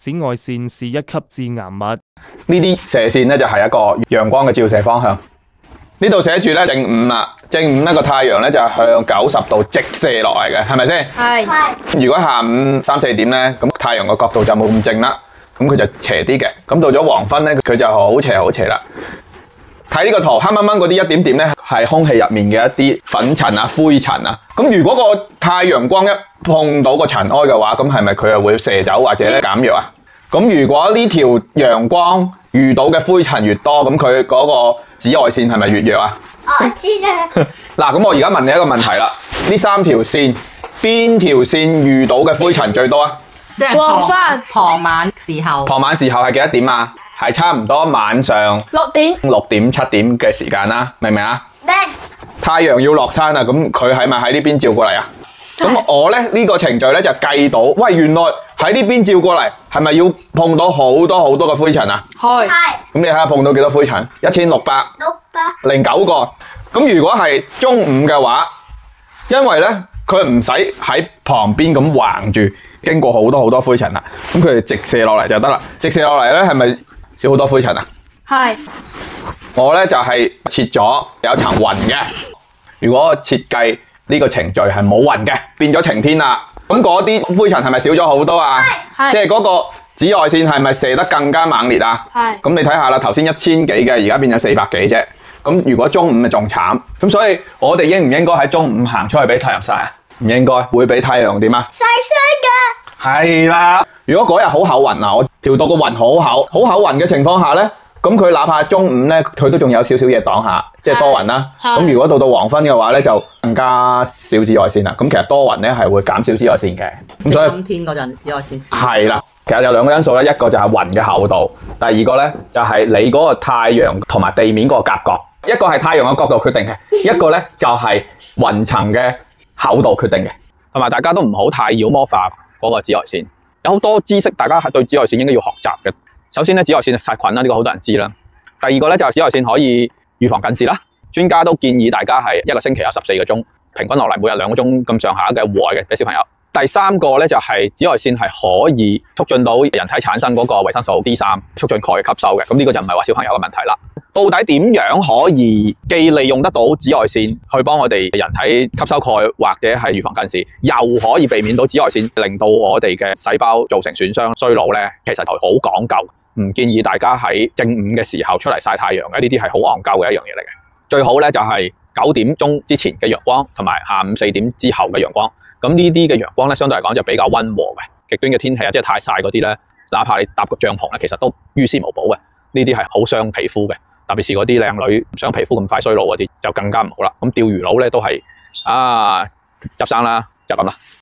紫外線是一級致癌物。呢啲射線咧就係一個陽光嘅照射方向。呢度寫住咧正午啦，正午咧個太陽咧就係向90度直射落嚟嘅，係咪先？係。如果下午3、4點咧，咁太陽個角度就冇咁正啦，咁佢就斜啲嘅。咁到咗黃昏咧，佢就好斜啦。睇呢個圖，黑掹掹嗰啲一點點咧，係空氣入面嘅一啲粉塵啊、灰塵啊。咁如果個太陽光一碰到個塵埃嘅話，咁係咪佢又會射走或者咧減弱啊？咁如果呢條陽光遇到嘅灰塵越多，咁佢嗰個紫外線係咪越弱啊？我知啦。嗱，咁我而家問你一個問題啦，呢3條線邊條線遇到嘅灰塵最多啊？即係傍晚時候。傍晚時候係幾多點啊？係差唔多晚上6點、6點、7點嘅時間啦，明唔明啊？明。太陽要落山啦，咁佢係咪喺呢邊照過嚟啊？咁我咧呢個程序咧就計到，喂，原來喺呢邊照過嚟，係咪要碰到好多嘅灰塵啊？係。咁你睇下碰到幾多灰塵？1609個。咁如果係中午嘅話，因為咧佢唔使喺旁邊咁橫住，經過好多灰塵啦，咁佢哋直射落嚟就得啦。直射落嚟咧係咪少好多灰塵啊？係。我咧就係切咗有層雲嘅。如果設計呢個程序係冇雲嘅，變咗晴天啦，咁嗰啲灰塵係咪少咗好多啊？即係嗰個紫外線係咪射得更加猛烈啊？咁你睇下啦，頭先1000幾嘅，而家變咗400幾啫。咁如果中午咪仲慘，咁所以我哋應唔應該喺中午行出去俾太陽曬啊？唔應該，會俾太陽點啊？曬傷㗎。係啦，如果嗰日好厚雲啊，我調到個雲好厚雲嘅情況下咧，咁佢哪怕中午咧，佢都仲有少少嘢擋下，即係多雲啦。咁如果到黃昏嘅話咧，就更加少紫外線啦。咁其實多雲咧係會減少紫外線嘅。咁所以今天嗰陣紫外線少。係啦，其實有2個因素咧，一個就係雲嘅厚度，第二個咧就係你嗰個太陽同埋地面嗰個夾角。一個係太陽嘅角度決定嘅，一個咧就係雲層嘅厚度決定嘅。同埋大家都唔好太妖魔化嗰個紫外線，有好多知識大家係對紫外線應該要學習嘅。首先咧，紫外線係殺菌啦，呢個好多人知啦。第二個咧就係紫外線可以預防近視啦。專家都建議大家係1個星期有14個鐘，平均落嚟每日2個鐘咁上下嘅戶外嘅俾小朋友。第三個咧就係紫外線係可以促進到人體產生嗰個維生素 D3，促進鈣嘅吸收嘅。咁呢個就唔係話小朋友嘅問題啦。到底點樣可以既利用得到紫外線去幫我哋人體吸收鈣或者係預防近視，又可以避免到紫外線令到我哋嘅細胞造成損傷衰老咧？其實係好講究，唔建議大家喺正午嘅時候出嚟曬太陽嘅，呢啲係好戇鳩嘅一樣嘢嚟嘅。最好咧就係9點鐘之前嘅陽光，同埋下午4點之後嘅陽光。咁呢啲嘅陽光咧，相對嚟講就比較溫和嘅。極端嘅天氣啊，即係太曬嗰啲咧，哪怕你搭個帳篷咧，其實都於事無補嘅。呢啲係好傷皮膚嘅，特別是嗰啲靚女唔想皮膚咁快衰老嗰啲，就更加唔好啦。咁釣魚佬咧都係執生啦，就咁啦。